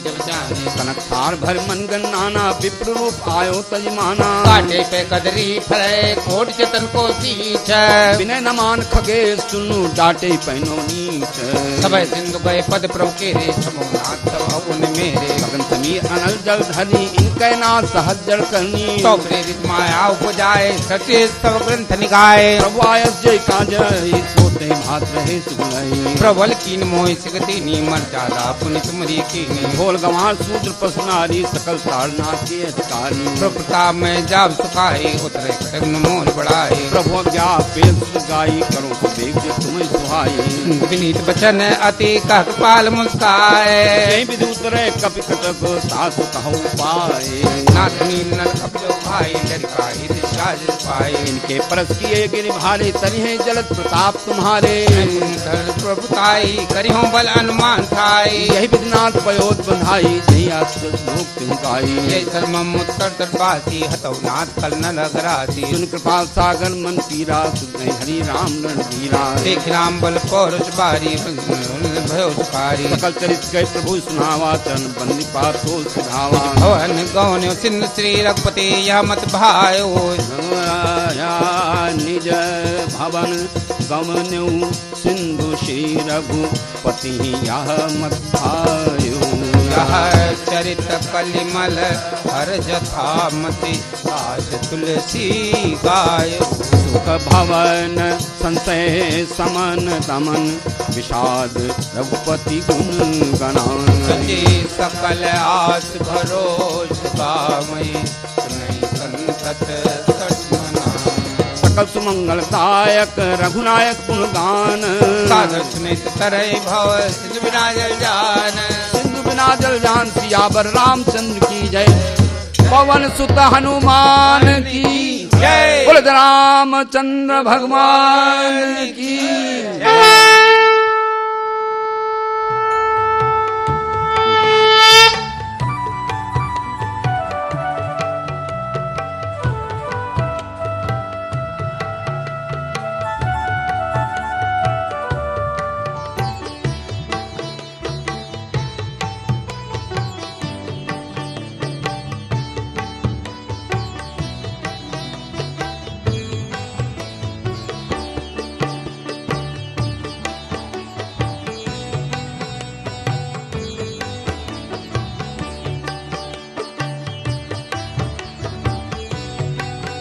जब जाने
कनक थार भर मन गन नाना विप्र रूप आयो तजमाना
काटे पे कदरी फरे कोट चतन को सींच
विनय नमान खगे सुनु डाटे पहनो नीच
सबय सिंधु गए पद प्रभु के रे छमो नाथ सब उन मेरे
गगन समीर अनल जल धरी इनके नाथ सहज जल करनी
तो प्रेरित माया उपजाए सत्य सब ग्रंथ निगाए
प्रभु आयस जय काज सोते मात्र हे सुगुलाई
प्रबल कीन मोहि सिगति नी मर जादा पुनि तुमरी कीनी
भोल गंवार सूद्र पसनारी सकल तारना के अधिकारी
प्रताप में जाब सुखाई उतरे कटन मोल बढ़ाए
प्रभु क्या पेश गाई करो तो देख तुम्हें सुहाई
विनीत बचन अति कह कृपाल मुस्काए
विधि उतरे कपि कटक सासु कहु पाए।
नाथ नील नल कपिलो भाई लड़काई दिशाज पाए।
इनके परस किए गिर भारे तनि है जलत प्रताप तुम्हारे।
प्रभुताई करियो बल अनुमान थाई।
यही विधिनाथ पयोत बंधाई जही आत्म गाई।
ये धर्म उत्तर दरबासी हतौ नाथ कल न लगरासी।
सुन कृपाल सागर मन पीरा सुन हरि राम रणधीरा।
देख राम बल पौरुष बारी भयो सुखारी।
सकल चरित गए प्रभु सुनावा चरण बंदी पातो सुधावा।
भवन गौन सिंधु श्री रघुपति यह मत भायो।
निज भवन गमन्यु सिंधु श्री रघुपति यह मत भायो।
यह चरित कलिमल हर जथामति आज तुलसी गायो।
सुख भवन संशय समन दमन विषाद रघुपति गुण गणान।
सजी सकल आस भरोस गामय नहीं संतत सटमना।
सकल सुमंगलदायक रघुनायक गुण गान।
साधु सुनित तरय भव सिंधु बिना जल जान।
सिंधु बिना जल जान सियावर रामचंद्र की जय। पवन सुत हनुमान की
जय।
बोल रामचंद्र भगवान की जय।